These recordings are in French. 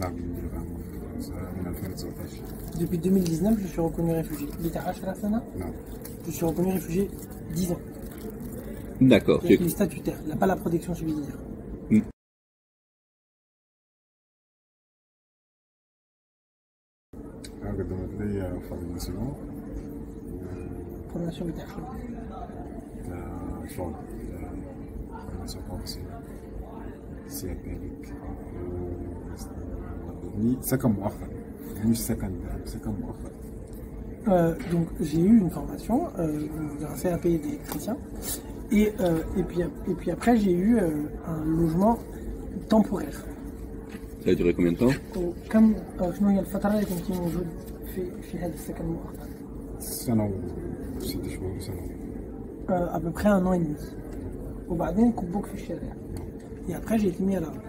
لا من 2019. Depuis 2019, je suis reconnu réfugié. Non. Je suis reconnu réfugié 10 ans. D'accord. C'est-à-dire qu'il est statutaire, il n'a pas la protection subsidiaire. قدمت لي فورماسيون Formation بتاع شغل. شغل فورماسيون بروفيسيونيل سي ذلك ودوني سكن مؤخر مش سكن مؤخر. Donc j'ai eu une formation grâce à un pays des chrétiens et puis après j'ai eu un logement temporaire. Ça a duré combien de temps? كم شنو هي الفترة اللي كنتي موجود في هذا السكن المؤقت؟ سنة و6 شهور سنة. À peu près 1 an et demi. وبعدين كبوك في الشارع. Et après j'ai été mis à la rue.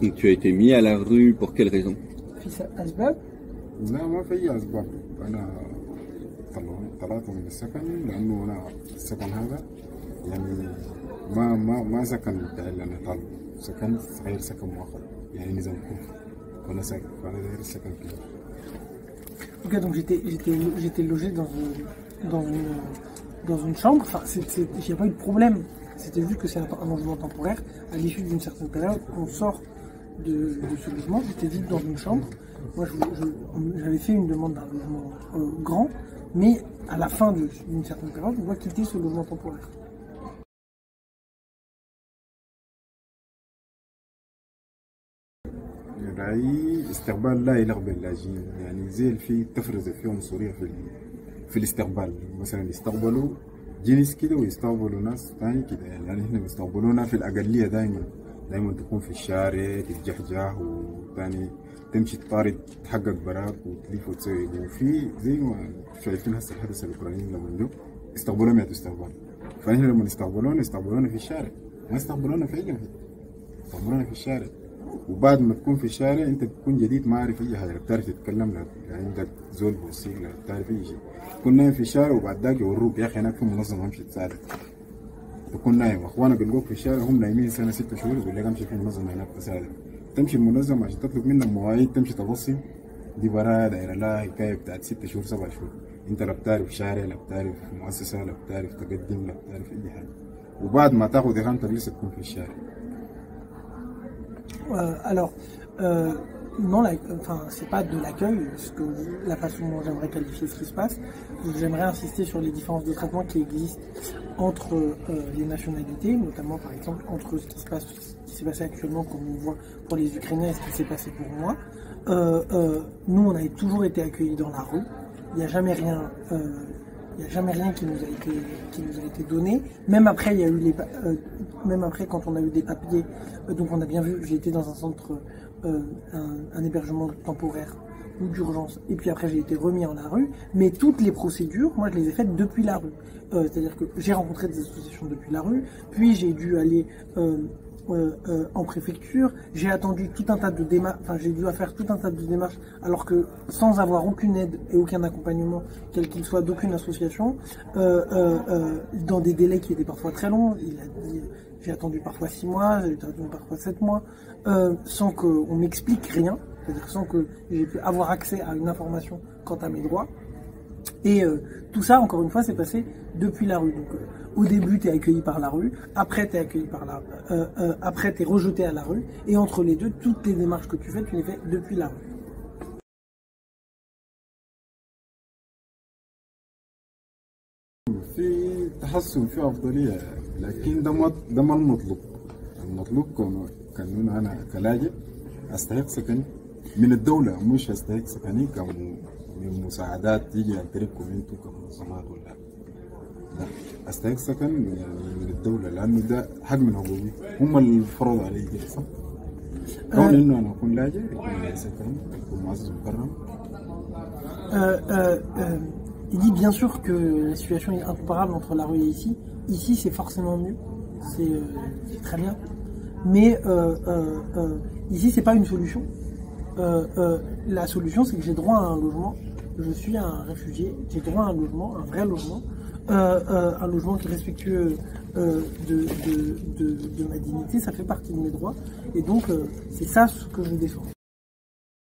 Donc tu as été mis à la rue pour quelle raison? في أسباب؟ لا ما في أي أسباب. أنا طلعت من السكن لأنه أنا السكن هذا يعني ما سكن بتاعي اللي أنا طالبه، سكن غير سكن مؤقت يعني نظام كوفي، فأنا غير السكن كده. Ok, donc j'étais logé dans une chambre. Enfin, il n'y a pas eu de problème. C'était juste que c'est un logement temporaire. À l'issue d'une certaine période, on sort de ce logement. J'étais vite dans une chambre. Moi, j'avais fait une demande d'un logement grand, mais à la fin d'une certaine période, on doit quitter ce logement temporaire. رأيي استقبال لا يليق باللاجئين، يعني زي في تفرز في عنصرية في الاستقبال. مثلا يستقبلوا جنس كده ويستقبلوا ناس ثاني كده، يعني احنا بيستقبلونا في الأقلية دائما تكون في الشارع تتجهجه وثاني تمشي تطارد تحقق براك وتلف وتسوي. وفي زي ما شايفين هسه الحدث الأوكراني لما جو استقبلوهم يا تستقبل، فاحنا لما يستقبلونا في الشارع، ما يستقبلونا في أي حتة، يستقبلونا في الشارع. وبعد ما تكون في الشارع انت بتكون جديد ما عارف اي حاجه، لا بتعرف تتكلم، لا عندك زول بوصيك، لا بتعرف اي شيء. تكون نايم في الشارع وبعد ذاك يوروك يا اخي هناك في منظمه امشي تساعدك. تكون نايم اخوانك بيلقوك في الشارع هم نايمين سنه 6 شهور يقول لك امشي في منظمه هناك تساعدك. تمشي المنظمه عشان تطلب منك مواعيد تمشي تبصم، دي براءه دايره لها حكايه بتاعت 6 شهور 7 شهور. انت لا بتعرف شارع، لا بتعرف مؤسسه، لا بتعرف تقدم، لا بتعرف اي حاجه. وبعد ما تاخذ اقامتك لسه تكون في الشارع. Alors, non, enfin, c'est pas de l'accueil, la façon dont j'aimerais qualifier ce qui se passe. J'aimerais insister sur les différences de traitement qui existent entre les nationalités, notamment par exemple entre ce qui s'est passé actuellement, comme on voit pour les Ukrainiens, et ce qui s'est passé pour moi. Nous, on a toujours été accueillis dans la rue. Il n'y a jamais rien. Il n'y a jamais rien qui nous a été donné. Même après, il y a eu même après, quand on a eu des papiers, donc on a bien vu, j'ai été dans un centre, un hébergement temporaire ou d'urgence, et puis après j'ai été remis en la rue. Mais toutes les procédures, moi je les ai faites depuis la rue. C'est-à-dire que j'ai rencontré des associations depuis la rue, puis j'ai dû aller en préfecture, j'ai attendu tout un tas de démarches, enfin j'ai dû faire tout un tas de démarches, alors que sans avoir aucune aide et aucun accompagnement, quel qu'il soit, d'aucune association, dans des délais qui étaient parfois très longs. Il a dit, j'ai attendu parfois 6 mois, j'ai attendu parfois 7 mois, sans qu'on m'explique rien, c'est-à-dire sans que j'ai pu avoir accès à une information quant à mes droits. Et tout ça, encore une fois, s'est passé depuis la rue. Donc, au début, tu es accueilli par la rue, après, tu es accueilli après, tu es rejeté à la rue, et entre les deux, toutes les démarches que tu les fais depuis la rue. في تحسن، في أفضلية، لكن ده ما المطلوب. المطلوب كان أنا كلاجئ أستحق سكن من الدولة، مش أستحق سكني من مساعدات تيجي عن طريقكم انتم كمنظمات ولا لا. أستحق سكن يعني من الدولة، لأنه ده حق من حقوقي، هم اللي فرضوا علي كده صح؟ كون إنه أنا أكون لاجئ يكون لي سكن، يكون معزز مكرم. Il dit bien sûr que la situation est incomparable entre la rue et ici. Ici, c'est forcément mieux, c'est très bien. Mais ici, c'est pas une solution. La solution, c'est que j'ai droit à un logement. Je suis un réfugié, j'ai droit à un logement, un vrai logement, un logement qui est respectueux de ma dignité. Ça fait partie de mes droits. Et donc, c'est ça ce que je défends.